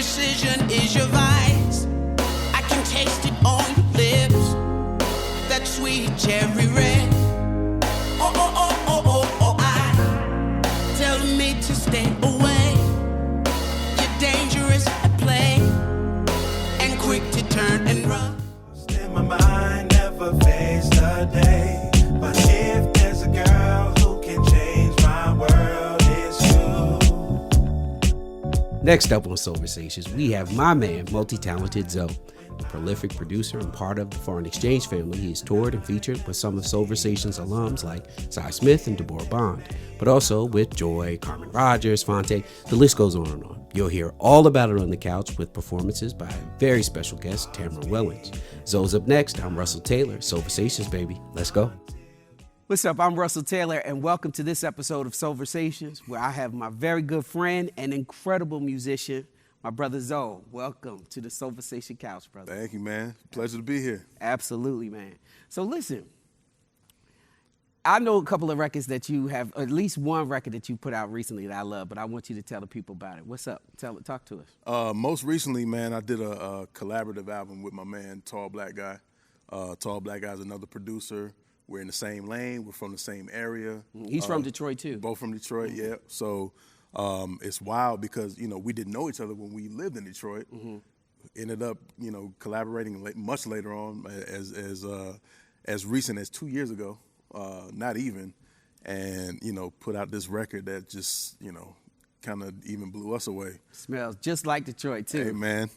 Indecision is your vice. I can taste it on your lips. That sweet cherry red. Oh, oh, oh, oh, oh, oh, I tell me to stay away. You're dangerous at play and quick to turn and run. In my mind, never faced a day. But if there's a girl who can change my world, it's you. Next up on Soulversations, we have my man, multi-talented Zoe. A prolific producer and part of the Foreign Exchange family, he has toured and featured with some of Soulversations alums like Cy Smith and Deborah Bond, but also with Joy, Carmen Rogers, Phonte, the list goes on and on. You'll hear all about it on the couch with performances by a very special guest, Tamara Wellons. Zoe's up next. I'm Russell Taylor. Soulversations, baby. Let's go. What's up? I'm Russell Taylor, and welcome to this episode of Soulversations, where I have my very good friend and incredible musician, my brother Zoe. Welcome to the Soulversation couch, brother. Thank you, man. Pleasure to be here. Absolutely, man. So listen, I know a couple of records that you have, at least one record that you put out recently that I love, but I want you to tell the people about it. What's up? Talk to us. Most recently, man, I did a collaborative album with my man, Tall Black Guy. Tall Black Guy is another producer. We're in the same lane. We're from the same area. He's from Detroit, too. Both from Detroit, yeah. So it's wild because, we didn't know each other when we lived in Detroit. Ended up, collaborating much later on, as recent as 2 years ago, not even, and, put out this record that just, kind of even blew us away. Smells just like Detroit, too. Hey, man.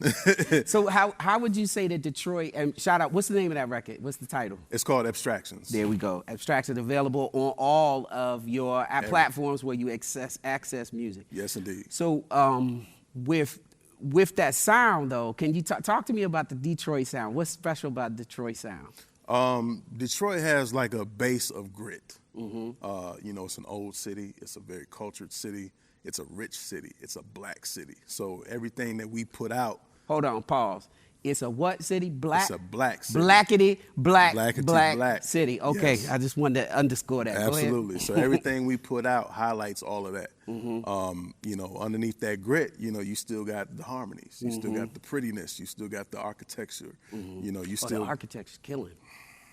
So how would you say that Detroit, and shout out, what's the name of that record? What's the title? It's called Abstractions. There we go. Abstractions available on all of your platforms where you access music. Yes, indeed. So with that sound, though, can you talk to me about the Detroit sound? What's special about Detroit sound? Detroit has like a base of grit. It's an old city. It's a very cultured city. It's a rich city. It's a black city. So everything that we put out. Hold on, pause. It's a what city? Black? It's a black city. Blackity, black black city. Okay, yes. I just wanted to underscore that. Absolutely. So everything we put out highlights all of that. Underneath that grit, you still got the harmonies. You still got the prettiness. You still got the architecture. The architecture's killing.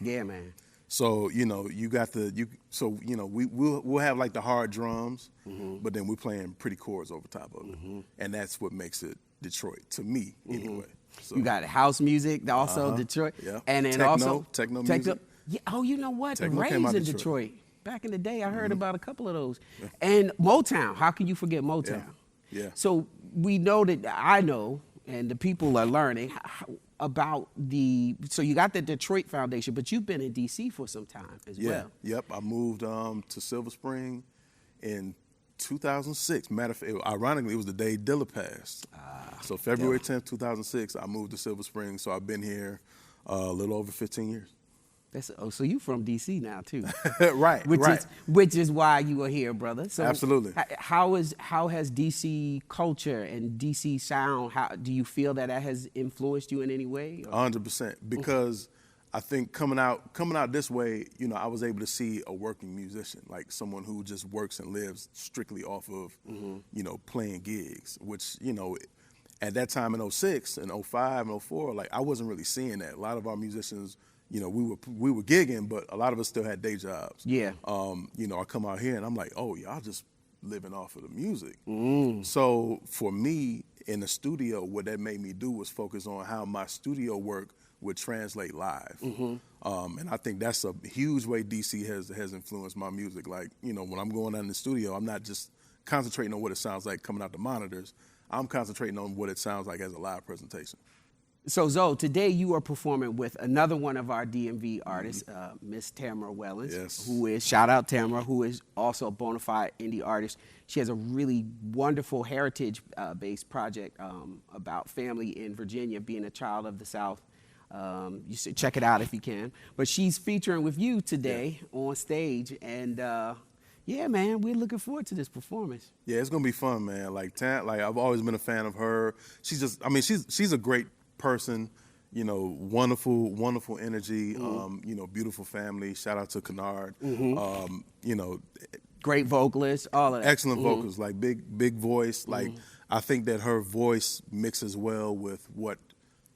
Yeah, man. So, you got we'll have like the hard drums, but then we're playing pretty chords over top of it. And that's what makes it Detroit, to me, anyway. So, you got house music, also Detroit. Yeah. And then techno music. Yeah, oh, you know what? Techno Raised came out in Detroit. Back in the day, I heard about a couple of those. Yeah. And Motown, how can you forget Motown? Yeah. So we know that, I know, and the people are learning about so you got the Detroit Foundation, but you've been in D.C. for some time as well. Yep. I moved to Silver Spring in 2006. Matter of fact, ironically, it was the day Dilla passed. So February 10th, 2006, I moved to Silver Spring. So I've been here a little over 15 years. So you from D.C. now too, right? Which is why you are here, brother. So absolutely. How has D.C. culture and D.C. sound? How do you feel that has influenced you in any way? 100%. Because I think coming out this way, I was able to see a working musician, like someone who just works and lives strictly off of, playing gigs. Which at that time in 06 and 05 and 04, like I wasn't really seeing that. A lot of our musicians. We were gigging, but a lot of us still had day jobs. Yeah. I come out here and I'm like, oh, y'all just living off of the music. So for me in the studio, what that made me do was focus on how my studio work would translate live. And I think that's a huge way DC has influenced my music. Like, when I'm going out in the studio, I'm not just concentrating on what it sounds like coming out the monitors. I'm concentrating on what it sounds like as a live presentation. So Zoe, today you are performing with another one of our DMV artists, Miss Tamara Wellons, yes. who is, shout out Tamara, who is also a bona fide indie artist. She has a really wonderful heritage-based project about family in Virginia, being a child of the South. You should check it out if you can. But she's featuring with you today on stage, and yeah, man, we're looking forward to this performance. Yeah, it's gonna be fun, man. Like I've always been a fan of her. She's a great person, wonderful energy, beautiful family. Shout out to Kennard. Great vocalist, all of that. Excellent vocals, like big voice. Like I think that her voice mixes well with what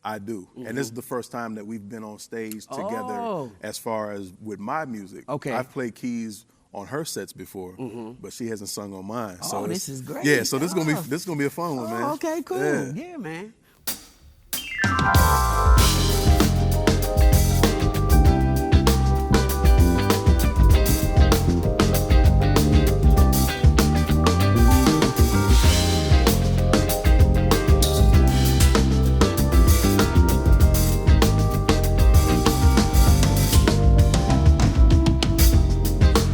I do. And this is the first time that we've been on stage together as far as with my music. Okay. I've played keys on her sets before, but she hasn't sung on mine. So this is great. Yeah, so this is gonna be a fun one, man. Okay, cool. Yeah. Yeah, man.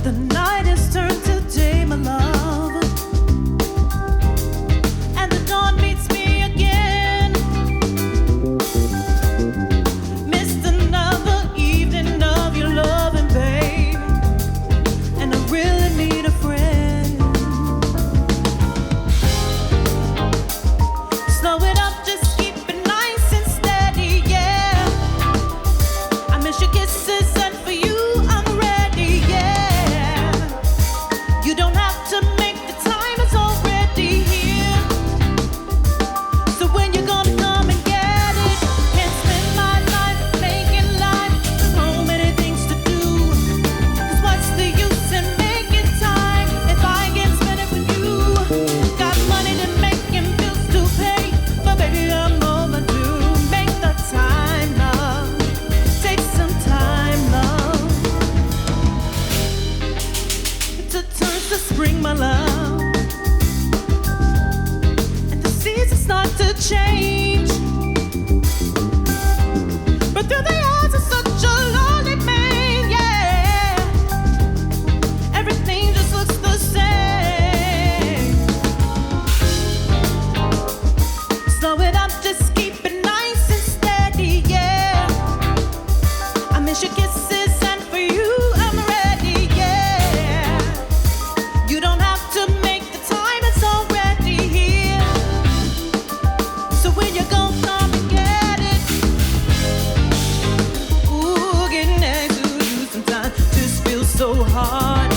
The night has turned to day, my love, and the dawn meets me again. Missed another evening of your loving, babe, and I really need a friend. Slow it up, just keep it nice and steady, yeah. I miss your kisses, and for you I'm ready, yeah. You don't have to make the time, it's already here. So when you're gonna come and get it? Can't spend my life making life, there's so many things to do. 'Cause what's the use in making time if I can't spend it with you? Got money to make and bills to pay, but baby I'm overdue. Make the time, love. Take some time, love. It turns to spring, my love, and the seasons start to change. But through the eyes of such a lonely man, yeah, everything just looks the same. Slow it up, just keep it nice and steady, yeah. I miss your kisses, and for you I'm ready, yeah. You don't have to make the time, it's already here. So when you gon' come and get it? Ooh, getting next to you sometimes just feels so hard.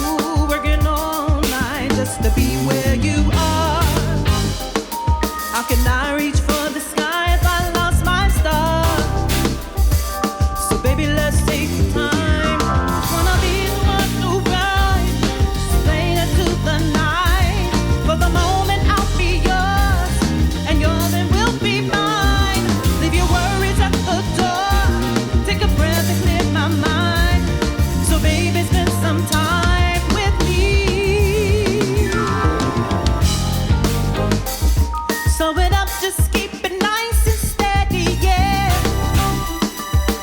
Ooh, working all night just to be where you are. How can I reach for the sky if I lost my star? So baby, let's take time. Wanna be the one to ride, explain it to the night. For the moment I'll be yours, and yours then will be mine. Leave your worries at the door, take a breath and clear my mind. So baby, spend some time with me. Slow it up, just keep it nice and steady, yeah.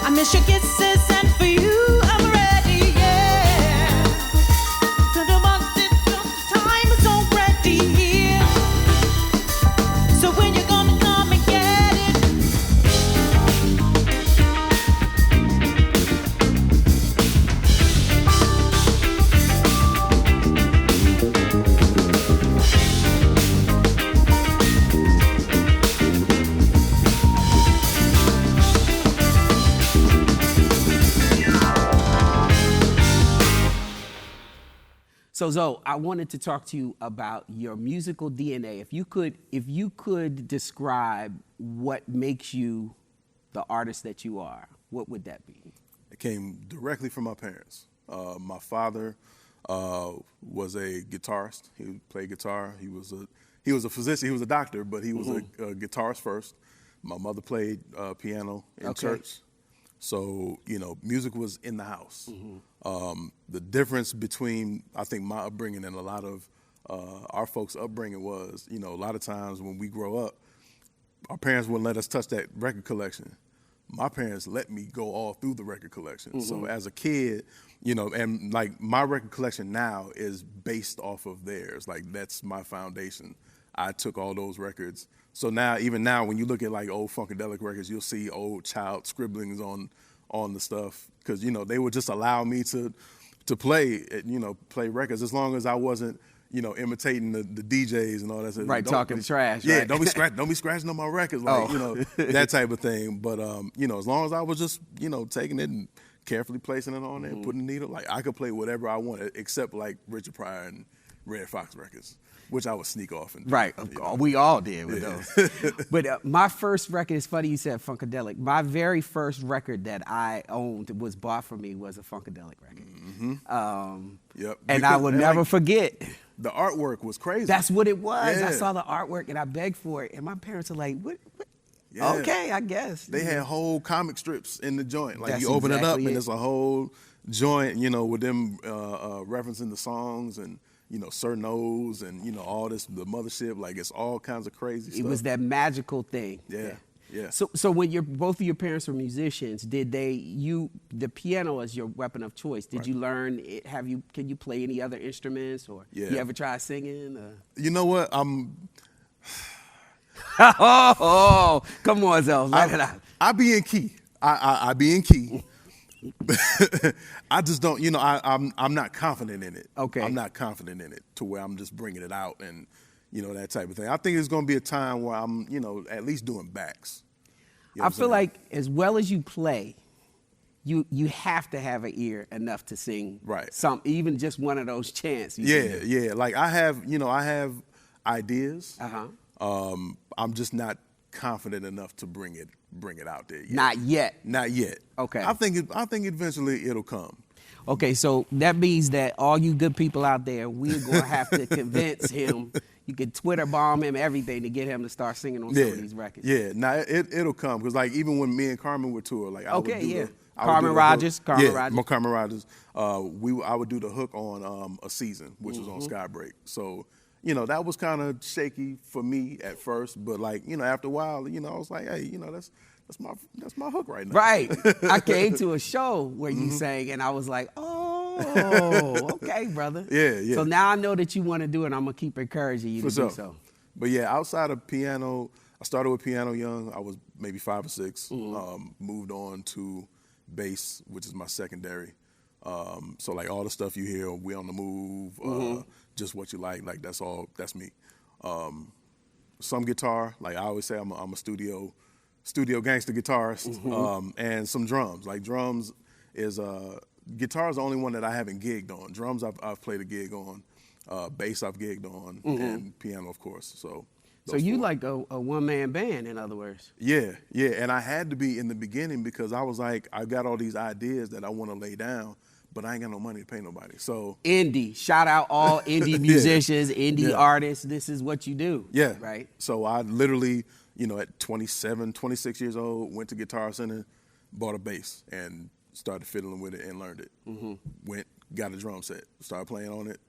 I miss your kisses, and for you I'm ready, yeah. Don't want it, the time is already here. So when you're gonna come and get it? So Zoe, I wanted to talk to you about your musical DNA. If you could describe what makes you the artist that you are, what would that be? It came directly from my parents. My father was a guitarist. He played guitar. He was a physician. He was a doctor, but he was a guitarist first. My mother played piano in church. So, music was in the house. The difference between, I think, my upbringing and a lot of our folks' upbringing was, a lot of times when we grow up, our parents wouldn't let us touch that record collection. My parents let me go all through the record collection. So as a kid, and like my record collection now is based off of theirs. Like that's my foundation. I took all those records. So now, even now, when you look at like old Funkadelic records, you'll see old child scribblings on the stuff because they would just allow me to play records as long as I wasn't imitating the DJs and all that. Right, talking trash. Yeah, right? don't be scratching on my records, like that type of thing. But as long as I was just taking it and carefully placing it on there, putting the needle. Like I could play whatever I wanted, except like Richard Pryor and Red Fox records, which I would sneak off and do, Right, you know. we all did with those. But my first record, it's funny you said Funkadelic. My very first record that I owned was bought for me was a Funkadelic record. Yep. And I will never like, forget. the artwork was crazy. That's what it was. Yeah. I saw the artwork and I begged for it. And my parents are like, what? Yeah. Okay, I guess. They had whole comic strips in the joint. Like That's you open it up exactly and it. it's a whole joint, you know, with them referencing the songs and, you know, Sir Nose and, you know, all this, the mothership. Like it's all kinds of crazy stuff. It was that magical thing. Yeah. Yeah. So when both of your parents were musicians, did the piano as your weapon of choice? Did you learn it? Can you play any other instruments, or Yeah. you ever try singing? You know what? Oh, come on, Zell, let it out. I be in key. I be in key. I just don't, you know, I'm not confident in it. Okay. I'm not confident in it to where I'm just bringing it out and, you know, that type of thing. I think it's going to be a time where I'm, you know, at least doing backs. You know I what I'm feel saying? like as well as you play, you have to have an ear enough to sing. Right. Even just one of those chants. Yeah. Like I have ideas. Uh-huh. I'm just not confident enough to bring it out there yet. Not yet. Not yet. Okay. I think eventually it'll come. Okay, so that means that all you good people out there, we're going to have to convince him. You can Twitter bomb him, everything, to get him to start singing on some of these records. Yeah, now it'll come, because like even when me and Carmen would tour, like I would do Carmen Rogers. Carmen Rogers. I would do the hook on A Season, which was on Skybreak. So, you know, that was kind of shaky for me at first, but like, you know, after a while, you know, I was like, hey, you know, that's my hook right now. Right. I came to a show where you sang, and I was like, oh, okay, brother. Yeah. So now I know that you want to do it, and I'm going to keep encouraging you to do so. But yeah, outside of piano, I started with piano young. I was maybe 5 or 6. Moved on to bass, which is my secondary. So like all the stuff you hear, We on the Move, Just What You Like that's me. Some guitar, like I always say, I'm a studio gangster guitarist, and some drums. Like drums is guitar is the only one that I haven't gigged on. Drums I've played a gig on, bass I've gigged on, and piano of course. So you 4. like a one-man band, in other words. Yeah, and I had to be in the beginning because I was like, I got all these ideas that I want to lay down, but I ain't got no money to pay nobody. So Indie, shout out all indie musicians, indie artists. This is what you do. Yeah. Right. So I literally, you know, at 27, 26 years old, went to Guitar Center, bought a bass, and started fiddling with it and learned it. Went, got a drum set, started playing on it,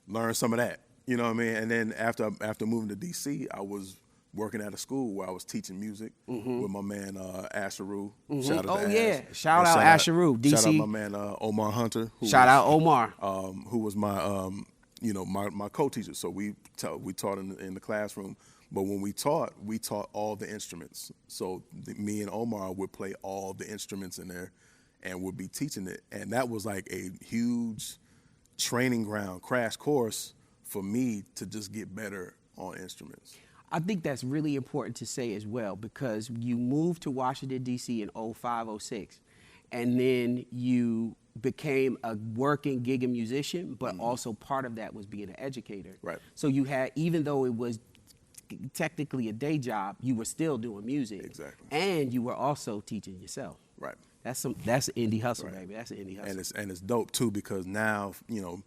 learned some of that. You know what I mean? And then after moving to D.C., I was working at a school where I was teaching music with my man Asheru. Shout out to Ash. Shout out Asheru, DC. Shout out my man Omar Hunter. Shout out Omar. Who was my my co-teacher. So we taught in the classroom. But when we taught all the instruments. So me and Omar would play all the instruments in there and would be teaching it. And that was like a huge training ground, crash course for me to just get better on instruments. I think that's really important to say as well, because you moved to Washington, D.C. in 05, 06, and then you became a working gigging musician, but also part of that was being an educator. Right. So you had, even though it was technically a day job, you were still doing music. Exactly. And you were also teaching yourself. Right. That's an indie hustle, baby. That's an indie hustle. And it's dope too, because now, you know,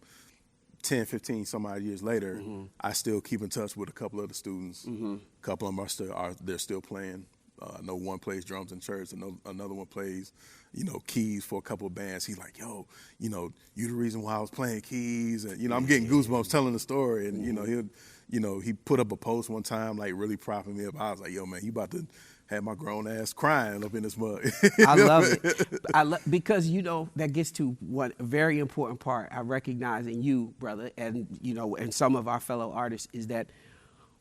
10, 15, some odd years later, I still keep in touch with a couple of the students. A couple of them they're still playing. I know one plays drums in church, and another one plays, you know, keys for a couple of bands. He's like, yo, you know, you the reason why I was playing keys, and you know, I'm getting goosebumps telling the story. And you know, he put up a post one time, like really propping me up. I was like, yo, man, you about to have my grown ass crying up in this mug. I love it. Because, you know, that gets to one very important part I recognize in you, brother, and, you know, and some of our fellow artists, is that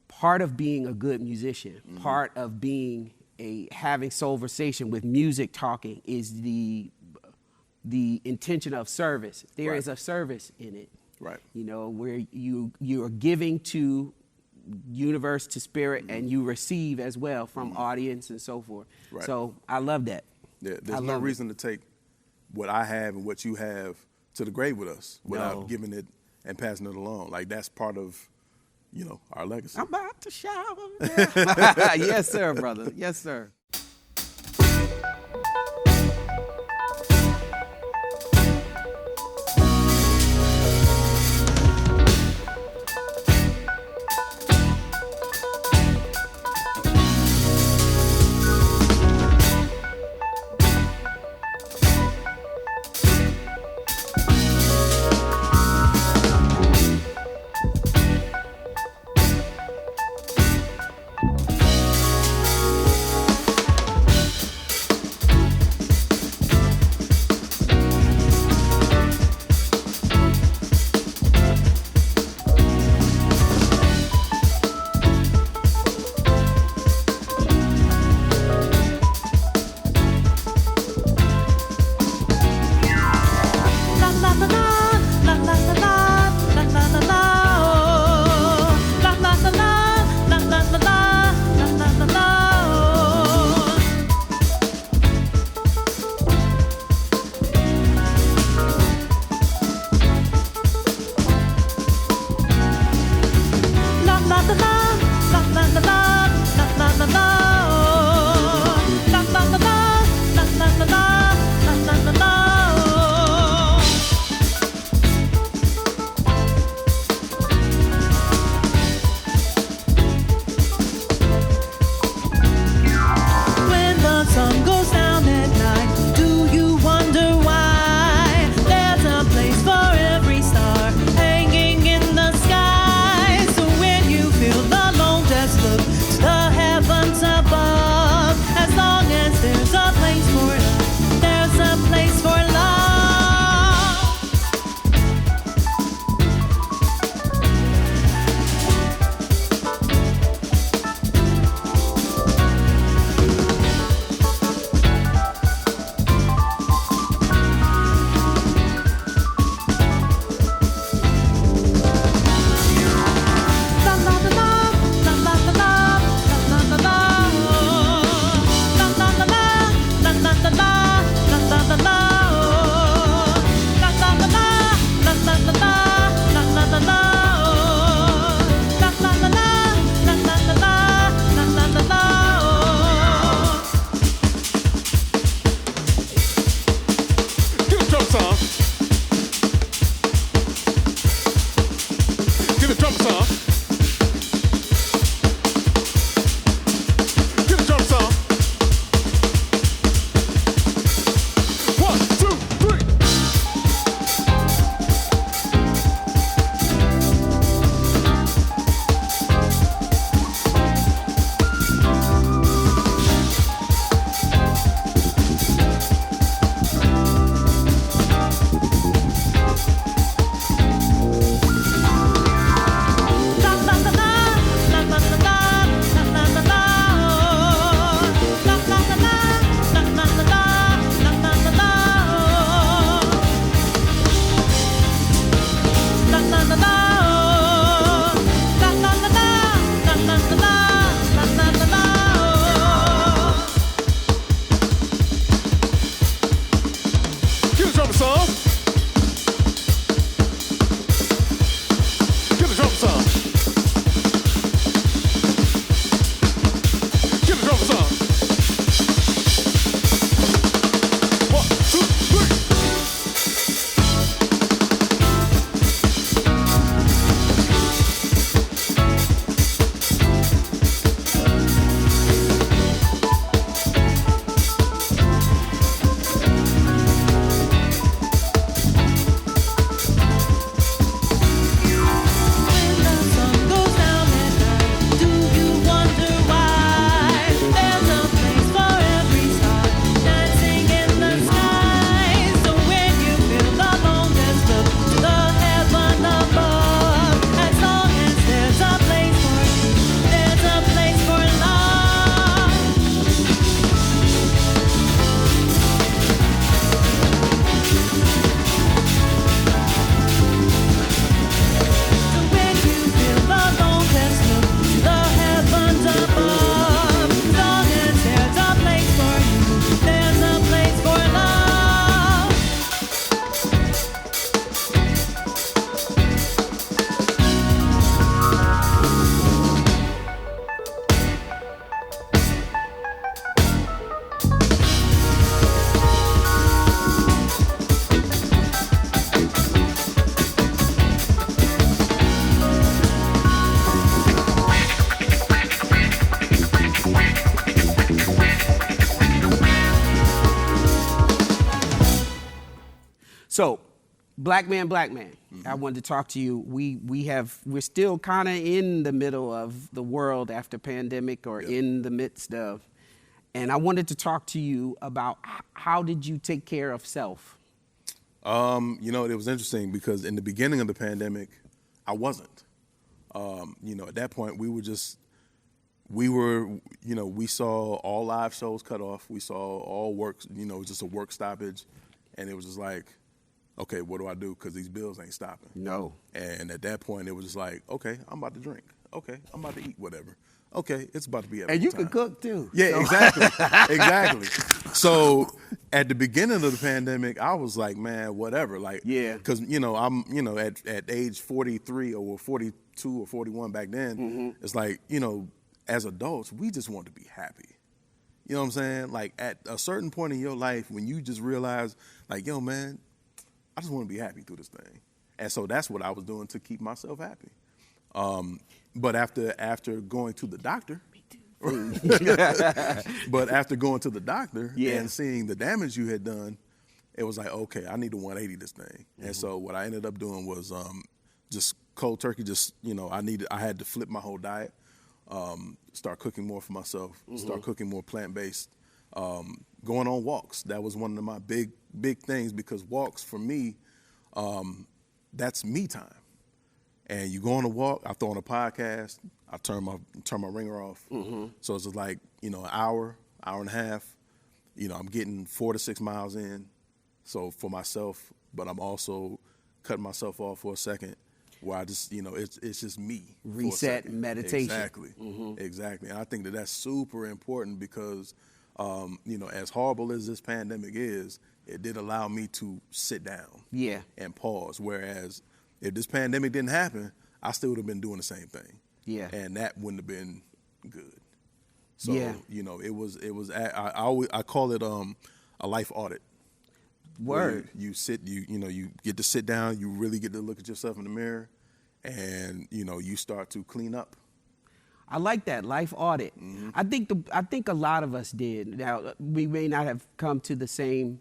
part of being a good musician, part of being having Soulversation with music talking, is the intention of service. There is a service in it. Right. You know, where you are giving to universe, to spirit, and you receive as well from audience and so forth. Right. So I love that. Yeah, there's no reason to take what I have and what you have to the grave with us without No. giving it and passing it along. Like that's part of, our legacy. I'm about to shower. Yes, sir, brother. Yes, sir. Black man. I wanted to talk to you. We're still kind of in the middle of the world after pandemic, or in the midst of, and I wanted to talk to you about how did you take care of self? You know, it was interesting because in the beginning of the pandemic, I wasn't. You know, at that point, we saw all live shows cut off. We saw all work, you know, it was just a work stoppage. And it was just like, okay, what do I do? Because these bills ain't stopping. No. And at that point, it was just like, okay, I'm about to drink. Okay, I'm about to eat whatever. Okay, it's about to be. And you time. could cook too. Yeah, so. exactly, exactly. So at the beginning of the pandemic, I was like, man, whatever. Like, because you know, I'm, you know, at age 43 or 42 or 41 back then, it's like, you know, as adults, we just want to be happy. You know what I'm saying? Like at a certain point in your life, when you just realize, like, yo, man, I just want to be happy through this thing. And so that's what I was doing to keep myself happy. But after going to the doctor, but after going to the doctor and seeing the damage you had done, it was like, okay, I need to 180 this thing. And so what I ended up doing was just cold turkey. Just, you know, I had to flip my whole diet. Start cooking more for myself, start cooking more plant-based, going on walks. That was one of my big things, because walks for me, that's me time. And you go on a walk, I throw on a podcast, I turn my ringer off. So it's just like, you know, an hour and a half, you know, I'm getting 4 to 6 miles in. So for myself, but I'm also cutting myself off for a second, where I just, you know, it's just me. Reset, meditation. Exactly, exactly. And I think that's super important because, you know, as horrible as this pandemic is, it did allow me to sit down and pause. Whereas if this pandemic didn't happen, I still would have been doing the same thing. Yeah. And that wouldn't have been good. So, you know, I call it a life audit. Word. You sit, you know, you get to sit down, you really get to look at yourself in the mirror, and, you know, you start to clean up. I like that, life audit. I think a lot of us did. Now, we may not have come to the same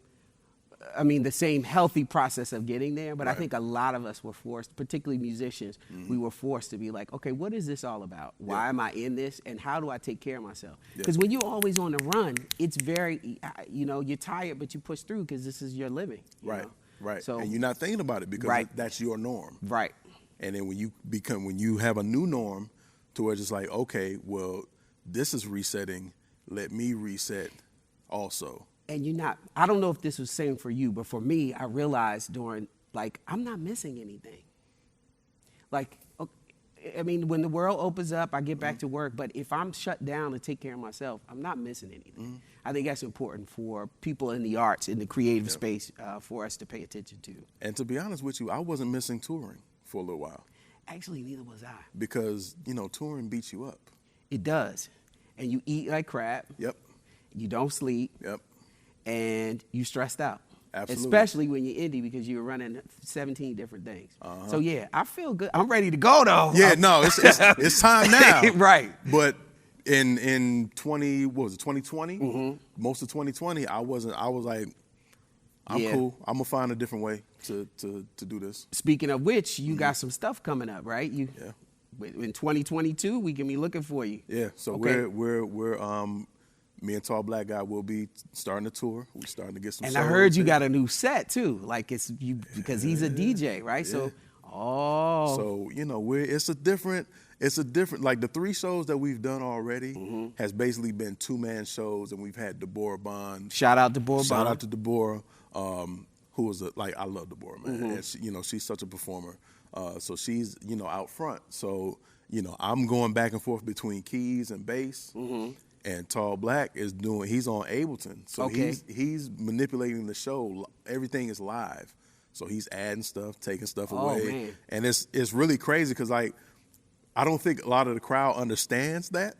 healthy process of getting there, but I think a lot of us were forced, particularly musicians, we were forced to be like, okay, what is this all about? Why am I in this? And how do I take care of myself? Because when you're always on the run, it's very, you know, you're tired, but you push through because this is your living. You know? Right. So, and you're not thinking about it because that's your norm. Right. And then when you have a new norm to where it's just like, okay, well, this is resetting, let me reset also. And I don't know if this was the same for you, but for me, I realized I'm not missing anything. Like, I mean, when the world opens up, I get back to work, but if I'm shut down to take care of myself, I'm not missing anything. I think that's important for people in the arts, in the creative space, for us to pay attention to. And to be honest with you, I wasn't missing touring for a little while. Actually, neither was I. Because, you know, touring beats you up. It does. And you eat like crap. Yep. You don't sleep. Yep. And you stressed out. Absolutely. Especially when you're indie, because you're running 17 different things. So yeah, I feel good. I'm ready to go though. Yeah, no, it's time now. Right. But in 2020, most of 2020, I was like, I'm cool. I'm gonna find a different way to do this. Speaking of which, you got some stuff coming up, right? In 2022, we can be looking for you. Yeah. So we're me and Tall Black Guy will be starting a tour. We're starting to get some. And I heard you got a new set too. Like it's you because he's a DJ, right? Yeah. So you know, it's a different. Like the 3 shows that we've done already has basically been 2-man shows, and we've had Deborah Bond. Shout out to Deborah. Shout out to Deborah, who was I love Deborah, man. And she, you know, she's such a performer. So she's, you know, out front. So, you know, I'm going back and forth between keys and bass. And Tall Black he's on Ableton. So he's manipulating the show. Everything is live. So he's adding stuff, taking stuff away. Man. And it's really crazy because, like, I don't think a lot of the crowd understands that.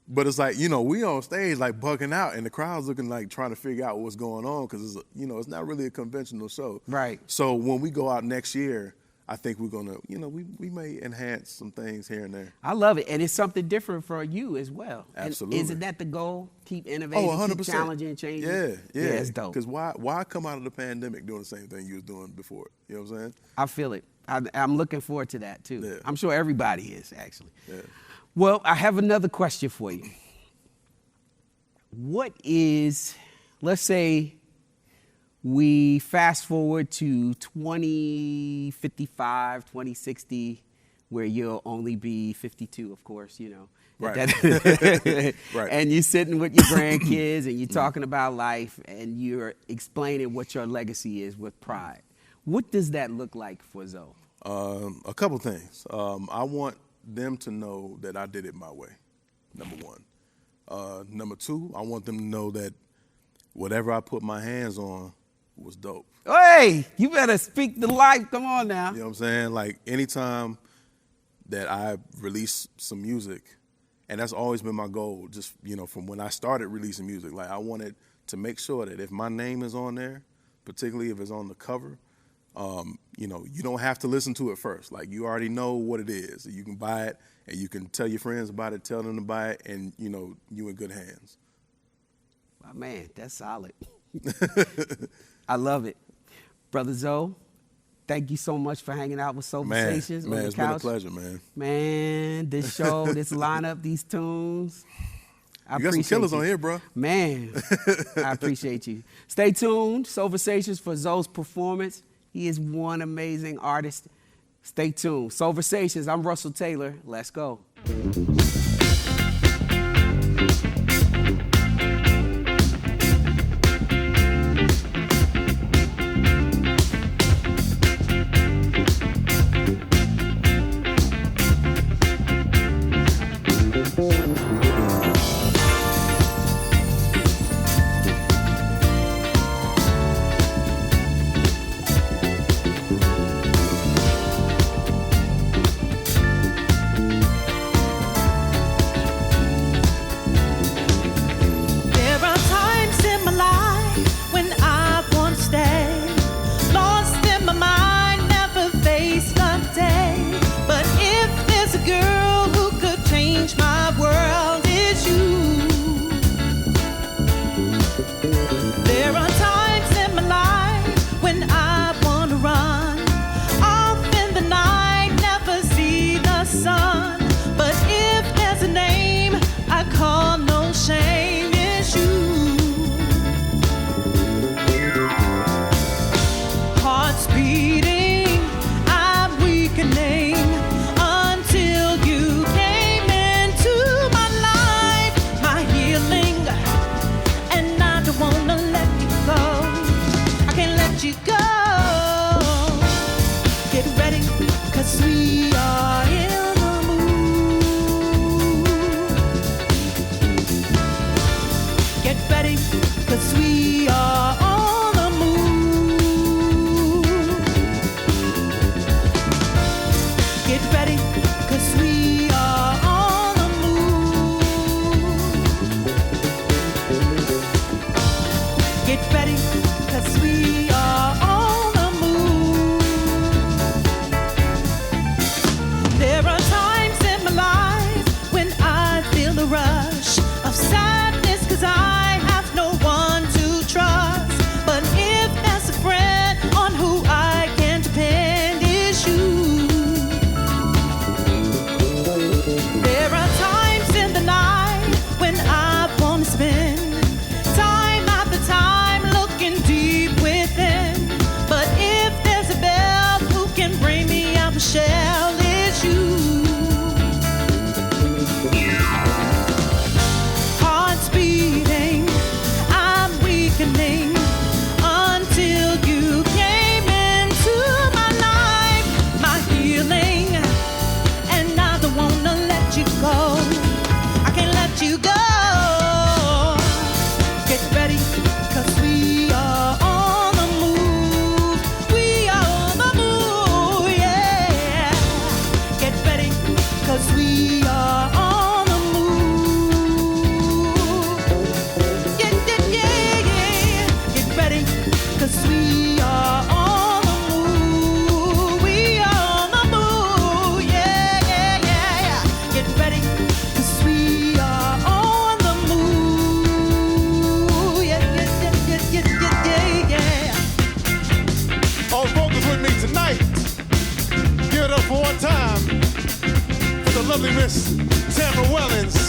But it's like, you know, we on stage like bugging out, and the crowd's looking like trying to figure out what's going on because it's, you know, it's not really a conventional show. Right. So when we go out next year, I think we're gonna, we may enhance some things here and there. I love it, and it's something different for you as well. Absolutely. And isn't that the goal? Keep innovating, 100%. keep challenging, changing. Yeah, it's dope. Because why come out of the pandemic doing the same thing you was doing before? You know what I'm saying? I feel it. I'm looking forward to that too. Yeah. I'm sure everybody is actually. Yeah. Well, I have another question for you. What is, let's say, we fast forward to 2055, 2060, where you'll only be 52, of course, Right. Right. And you're sitting with your grandkids and you're talking about life and you're explaining what your legacy is with pride. What does that look like for Zoe? A couple things. I want them to know that I did it my way, number one. Number two, I want them to know that whatever I put my hands on was dope. Hey, you better speak the life. Come on now. You know what I'm saying? Like, anytime that I release some music, and that's always been my goal, just, from when I started releasing music, like, I wanted to make sure that if my name is on there, particularly if it's on the cover, you don't have to listen to it first. Like, you already know what it is. You can buy it, and you can tell your friends about it, tell them to buy it, and, you in good hands. My man, that's solid. I love it. Brother Zoe, thank you so much for hanging out with Soulversations on the it's couch. been a pleasure, man. Man, this show, this lineup, these tunes. I You got some appreciate killers you. on here, bro. Man, I appreciate you. Stay tuned, Soulversations, for Zoe's performance. He is one amazing artist. Stay tuned. Soulversations, I'm Russell Taylor. Let's go. There are times in my life when I want to stay, lost in my mind, never face the day. But if there's a girl who could change my world, it's you. There are times in my life when I want to run off in the night, never see the sun. But if there's a name I call no shame, it's you. Heart's beating, I'm weakening until you came into my life, my healing, and I don't wanna let you go. I can't let you go. Get ready, 'cause we are in the mood. Get ready, 'cause we are on the move. Get ready, 'cause we are on the move. Get ready, 'cause we are on the move. There are times in my life when I feel the rush of sadness, 'cause I have no one to trust. But if there's a friend on who I can depend, it's you. There are times in the night when I want to spend time after time looking deep within. But if there's a bell who can bring me out the shell, it's you. Heart's beating, I'm weakening until you came into my life, my healing, and I don't wanna let you go. I can't let you go. Get ready, 'cause we are on the move. We are on the move, yeah. lovely Miss Tamara Wellons.